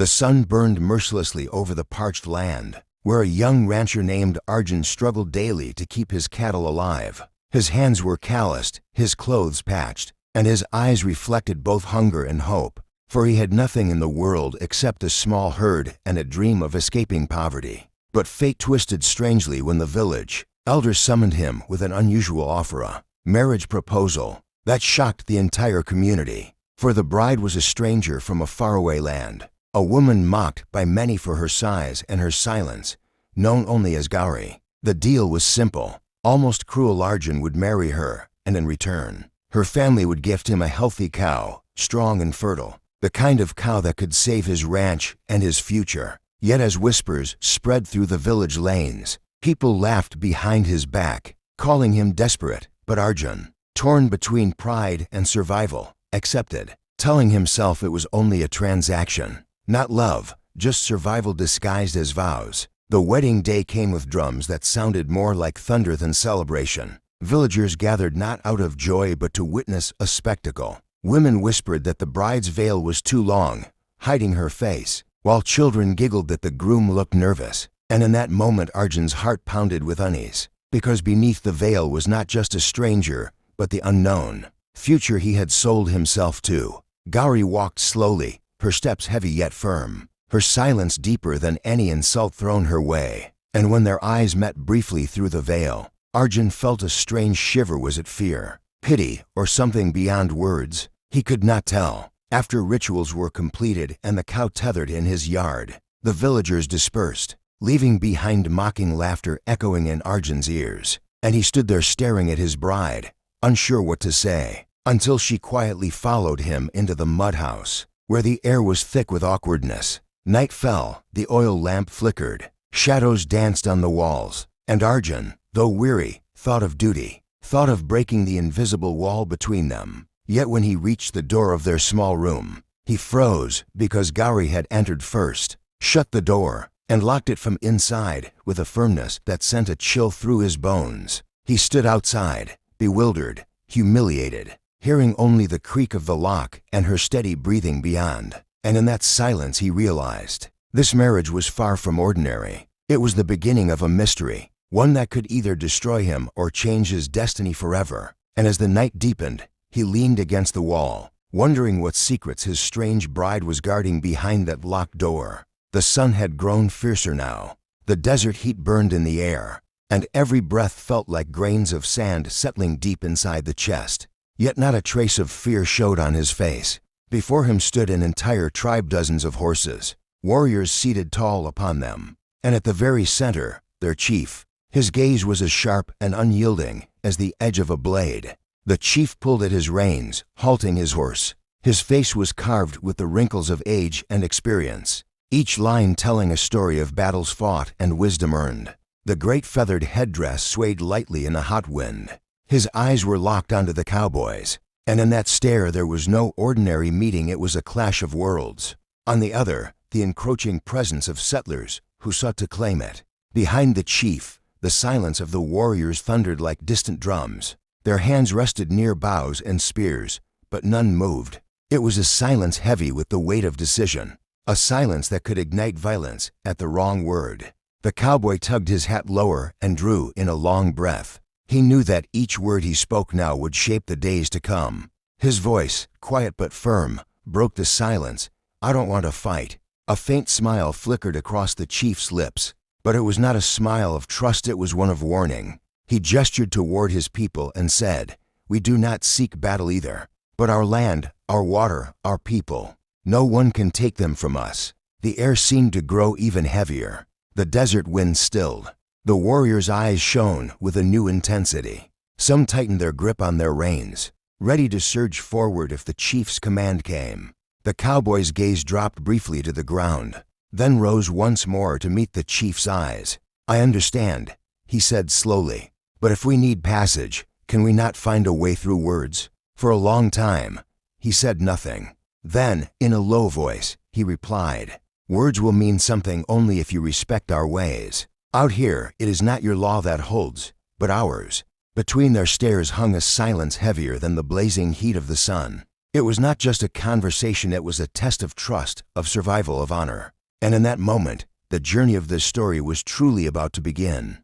The sun burned mercilessly over the parched land, where a young rancher named Arjun struggled daily to keep his cattle alive. His hands were calloused, his clothes patched, and his eyes reflected both hunger and hope, for he had nothing in the world except a small herd and a dream of escaping poverty. But fate twisted strangely when the village elders summoned him with an unusual offer, a marriage proposal that shocked the entire community. For the bride was a stranger from a faraway land, a woman mocked by many for her size and her silence, known only as Gauri. The deal was simple. Almost cruel Arjun would marry her, and in return, her family would gift him a healthy cow, strong and fertile, the kind of cow that could save his ranch and his future. Yet as whispers spread through the village lanes, people laughed behind his back, calling him desperate. But Arjun, torn between pride and survival, accepted, telling himself it was only a transaction, not love, just survival disguised as vows. The wedding day came with drums that sounded more like thunder than celebration. Villagers gathered not out of joy but to witness a spectacle. Women whispered that the bride's veil was too long, hiding her face, while children giggled that the groom looked nervous. And in that moment Arjun's heart pounded with unease, because beneath the veil was not just a stranger, but the unknown future he had sold himself to. Gauri walked slowly, her steps heavy yet firm, her silence deeper than any insult thrown her way. And when their eyes met briefly through the veil, Arjun felt a strange shiver. Was it fear, pity, or something beyond words? He could not tell. After rituals were completed and the cow tethered in his yard, the villagers dispersed, leaving behind mocking laughter echoing in Arjun's ears. And he stood there staring at his bride, unsure what to say, until she quietly followed him into the mud house, where the air was thick with awkwardness. Night fell, the oil lamp flickered, shadows danced on the walls, and Arjun, though weary, thought of duty, thought of breaking the invisible wall between them. Yet when he reached the door of their small room, he froze because Gauri had entered first, shut the door, and locked it from inside with a firmness that sent a chill through his bones. He stood outside, bewildered, humiliated, hearing only the creak of the lock and her steady breathing beyond. And in that silence he realized this marriage was far from ordinary. It was the beginning of a mystery, one that could either destroy him or change his destiny forever. And as the night deepened, he leaned against the wall, wondering what secrets his strange bride was guarding behind that locked door. The sun had grown fiercer now. The desert heat burned in the air, and every breath felt like grains of sand settling deep inside the chest. Yet not a trace of fear showed on his face. Before him stood an entire tribe, dozens of horses, warriors seated tall upon them, and at the very center, their chief. His gaze was as sharp and unyielding as the edge of a blade. The chief pulled at his reins, halting his horse. His face was carved with the wrinkles of age and experience, each line telling a story of battles fought and wisdom earned. The great feathered headdress swayed lightly in a hot wind. His eyes were locked onto the cowboys, and in that stare there was no ordinary meeting, it was a clash of worlds. On the other, the encroaching presence of settlers who sought to claim it. Behind the chief, the silence of the warriors thundered like distant drums. Their hands rested near bows and spears, but none moved. It was a silence heavy with the weight of decision, a silence that could ignite violence at the wrong word. The cowboy tugged his hat lower and drew in a long breath. He knew that each word he spoke now would shape the days to come. His voice, quiet but firm, broke the silence. "I don't want to fight." A faint smile flickered across the chief's lips, but it was not a smile of trust, it was one of warning. He gestured toward his people and said, "We do not seek battle either, but our land, our water, our people. No one can take them from us." The air seemed to grow even heavier. The desert wind stilled. The warriors' eyes shone with a new intensity. Some tightened their grip on their reins, ready to surge forward if the chief's command came. The cowboy's gaze dropped briefly to the ground, then rose once more to meet the chief's eyes. "I understand," he said slowly. "But if we need passage, can we not find a way through words?" For a long time, he said nothing. Then, in a low voice, he replied, "Words will mean something only if you respect our ways. Out here, it is not your law that holds, but ours." Between their stares hung a silence heavier than the blazing heat of the sun. It was not just a conversation, it was a test of trust, of survival, of honor. And in that moment, the journey of this story was truly about to begin.